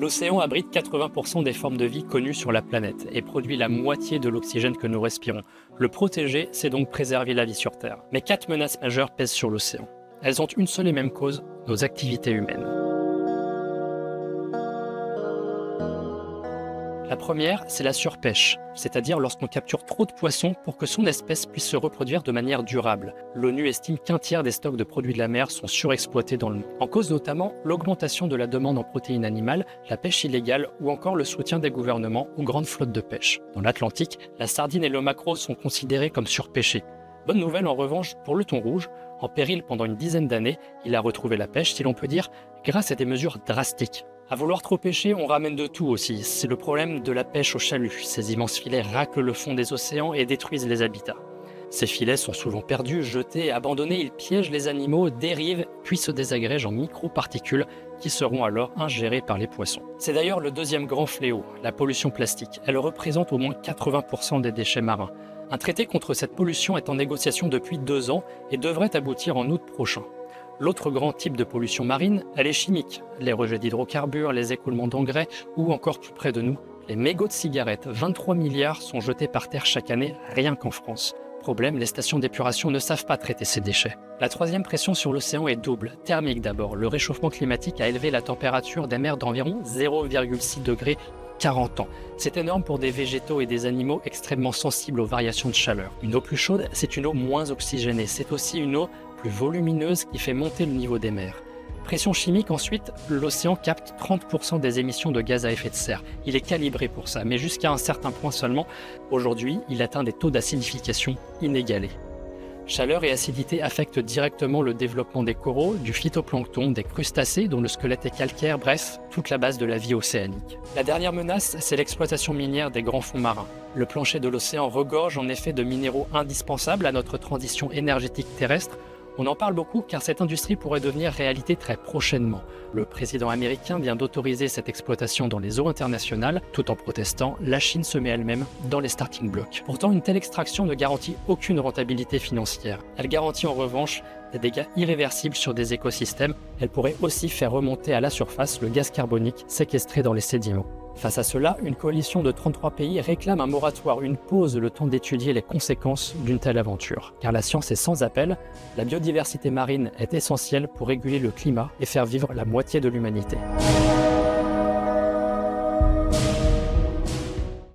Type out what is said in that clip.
L'océan abrite 80% des formes de vie connues sur la planète et produit la moitié de l'oxygène que nous respirons. Le protéger, c'est donc préserver la vie sur Terre. Mais 4 menaces majeures pèsent sur l'océan. Elles ont une seule et même cause, nos activités humaines. La première, c'est la surpêche, c'est-à-dire lorsqu'on capture trop de poissons pour que son espèce puisse se reproduire de manière durable. L'ONU estime qu'un tiers des stocks de produits de la mer sont surexploités dans le monde. En cause notamment l'augmentation de la demande en protéines animales, la pêche illégale ou encore le soutien des gouvernements aux grandes flottes de pêche. Dans l'Atlantique, la sardine et le maquereau sont considérés comme surpêchés. Bonne nouvelle en revanche pour le thon rouge, en péril pendant une dizaine d'années, il a retrouvé la pêche, si l'on peut dire, grâce à des mesures drastiques. À vouloir trop pêcher, on ramène de tout aussi. C'est le problème de la pêche au chalut. Ces immenses filets raclent le fond des océans et détruisent les habitats. Ces filets sont souvent perdus, jetés, abandonnés, ils piègent les animaux, dérivent, puis se désagrègent en microparticules qui seront alors ingérées par les poissons. C'est d'ailleurs le deuxième grand fléau, la pollution plastique. Elle représente au moins 80% des déchets marins. Un traité contre cette pollution est en négociation depuis 2 ans et devrait aboutir en août prochain. L'autre grand type de pollution marine, elle est chimique. Les rejets d'hydrocarbures, les écoulements d'engrais ou encore plus près de nous, les mégots de cigarettes. 23 milliards sont jetés par terre chaque année, rien qu'en France. Problème, les stations d'épuration ne savent pas traiter ces déchets. La troisième pression sur l'océan est double. Thermique d'abord. Le réchauffement climatique a élevé la température des mers d'environ 0,6 degrés 40 ans. C'est énorme pour des végétaux et des animaux extrêmement sensibles aux variations de chaleur. Une eau plus chaude, c'est une eau moins oxygénée. C'est aussi une eau plus volumineuse qui fait monter le niveau des mers. Pression chimique ensuite, l'océan capte 30% des émissions de gaz à effet de serre. Il est calibré pour ça, mais jusqu'à un certain point seulement. Aujourd'hui, il atteint des taux d'acidification inégalés. Chaleur et acidité affectent directement le développement des coraux, du phytoplancton, des crustacés dont le squelette est calcaire, bref, toute la base de la vie océanique. La dernière menace, c'est l'exploitation minière des grands fonds marins. Le plancher de l'océan regorge en effet de minéraux indispensables à notre transition énergétique terrestre. On en parle beaucoup car cette industrie pourrait devenir réalité très prochainement. Le président américain vient d'autoriser cette exploitation dans les eaux internationales. Tout en protestant, la Chine se met elle-même dans les starting blocks. Pourtant, une telle extraction ne garantit aucune rentabilité financière. Elle garantit en revanche des dégâts irréversibles sur des écosystèmes. Elle pourrait aussi faire remonter à la surface le gaz carbonique séquestré dans les sédiments. Face à cela, une coalition de 33 pays réclame un moratoire, une pause, le temps d'étudier les conséquences d'une telle aventure. Car la science est sans appel, la biodiversité marine est essentielle pour réguler le climat et faire vivre la moitié de l'humanité.